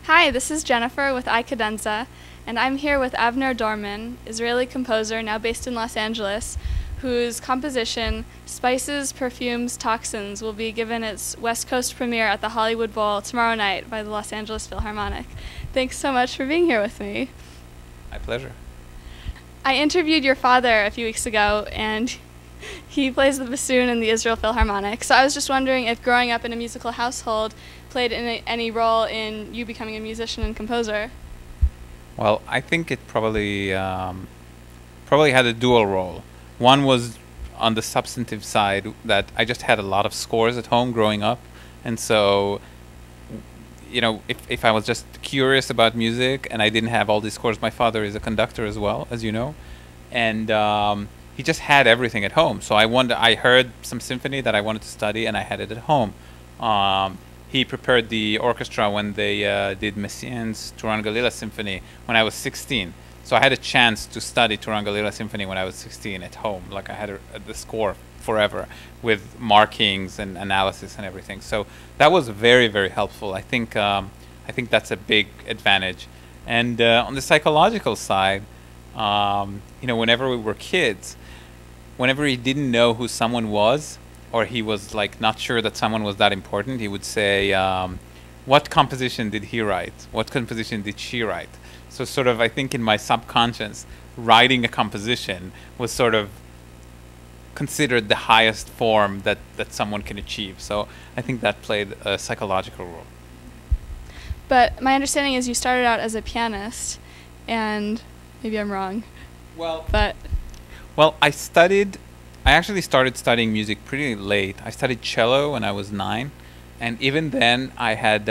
Hi, this is Jennifer with iCadenza, and I'm here with Avner Dorman, Israeli composer now based in Los Angeles, whose composition, Spices, Perfumes, Toxins, will be given its West Coast premiere at the Hollywood Bowl tomorrow night by the Los Angeles Philharmonic. Thanks so much for being here with me. My pleasure. I interviewed your father a few weeks ago, and he plays the bassoon in the Israel Philharmonic. So I was just wondering if growing up in a musical household played any role in you becoming a musician and composer. Well, I think it probably had a dual role. One was on the substantive side, that I just had a lot of scores at home growing up, and so if I was just curious about music and I didn't have all these scores, my father is a conductor as well, as you know, and he just had everything at home. So I heard some symphony that I wanted to study, and I had it at home. He prepared the orchestra when they did Messiaen's Turangalila Symphony when I was 16. So I had a chance to study Turangalila Symphony when I was 16 at home. Like, I had the score forever with markings and analysis and everything. So that was very, very helpful. I think that's a big advantage. And on the psychological side, whenever we were kids, whenever he didn't know who someone was, or he was like not sure that someone was that important, he would say, what composition did he write? What composition did she write? So sort of, I think in my subconscious, writing a composition was sort of considered the highest form that someone can achieve. So I think that played a psychological role. But my understanding is you started out as a pianist, and maybe I'm wrong. Well, but I actually started studying music pretty late. I studied cello when I was 9, and even then I had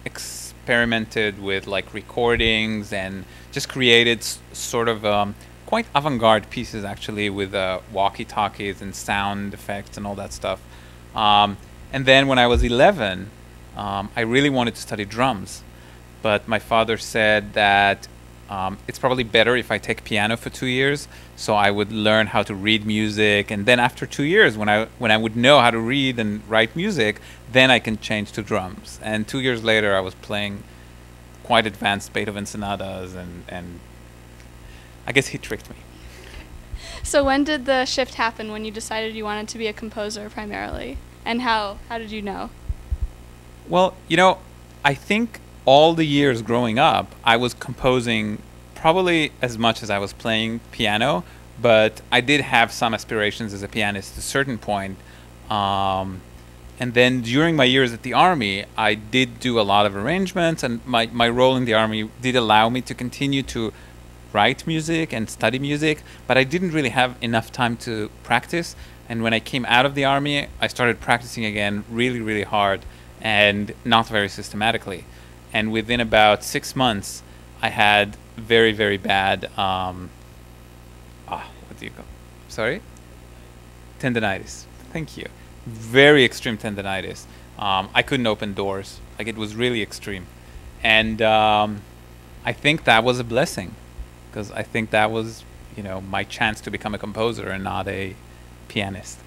experimented with like recordings and just created sort of quite avant-garde pieces, actually, with walkie-talkies and sound effects and all that stuff. And then when I was 11, I really wanted to study drums, but my father said that it's probably better if I take piano for 2 years, so I would learn how to read music, and then after 2 years, when I would know how to read and write music, then I can change to drums. And 2 years later, I was playing quite advanced Beethoven sonatas, and I guess he tricked me. So when did the shift happen, when you decided you wanted to be a composer primarily, and how did you know? Well, I think all the years growing up, I was composing probably as much as I was playing piano, but I did have some aspirations as a pianist at a certain point. And then during my years at the Army, I did do a lot of arrangements, and my role in the Army did allow me to continue to write music and study music, but I didn't really have enough time to practice. And when I came out of the Army, I started practicing again really, really hard and not very systematically. And within about 6 months, I had very, very bad, what do you call? Sorry? Tendinitis. Thank you. Very extreme tendinitis. I couldn't open doors. Like, it was really extreme. And I think that was a blessing, because I think that was, my chance to become a composer and not a pianist.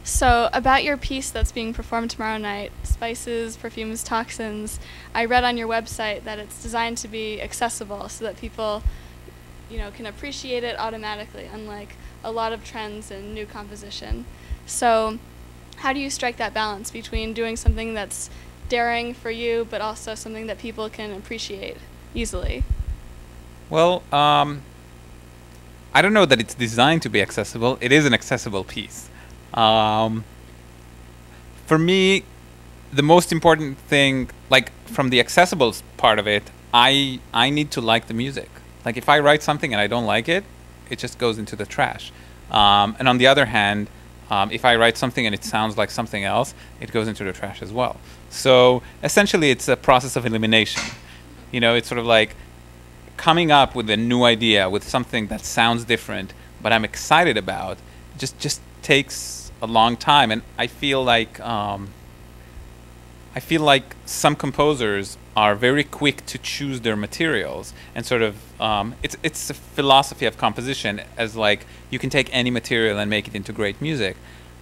So about your piece that's being performed tomorrow night, Spices, Perfumes, Toxins, I read on your website that it's designed to be accessible so that people, can appreciate it automatically, unlike a lot of trends in new composition. So how do you strike that balance between doing something that's daring for you, but also something that people can appreciate easily? Well, I don't know that it's designed to be accessible. It is an accessible piece. For me, the most important thing, like from the accessible part of it, I need to like the music. Like, if I write something and I don't like it, it just goes into the trash. And on the other hand, if I write something and it sounds like something else, it goes into the trash as well. So essentially, it's a process of elimination. It's sort of like coming up with a new idea, with something that sounds different, but I'm excited about. Just takes a long time, and I feel like some composers are very quick to choose their materials, and sort of it's a philosophy of composition, as like you can take any material and make it into great music.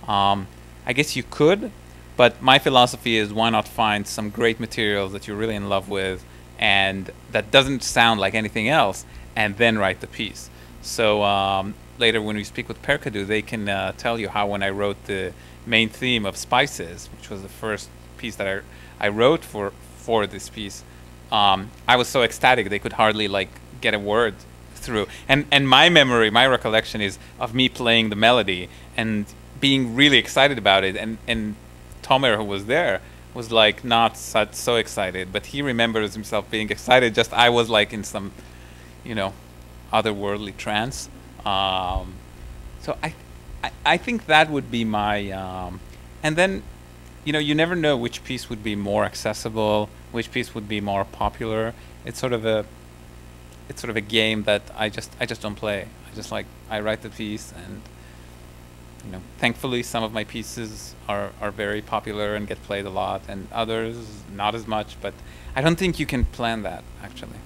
I guess you could, But my philosophy is, why not find some great material that you're really in love with and that doesn't sound like anything else, and then write the piece. So later when we speak with PercaDu, they can tell you how when I wrote the main theme of Spices, which was the first piece that I wrote for this piece, I was so ecstatic they could hardly like get a word through. And my memory, my recollection is of me playing the melody and being really excited about it, and Tomer, who was there, was like not so excited, but he remembers himself being excited. Just I was like in some, you know, otherworldly trance. So I think that would be my, and then, you know, you never know which piece would be more accessible, which piece would be more popular. It's sort of a game that I just don't play. I write the piece, and you know, thankfully some of my pieces are very popular and get played a lot, and others not as much. But I don't think you can plan that, actually.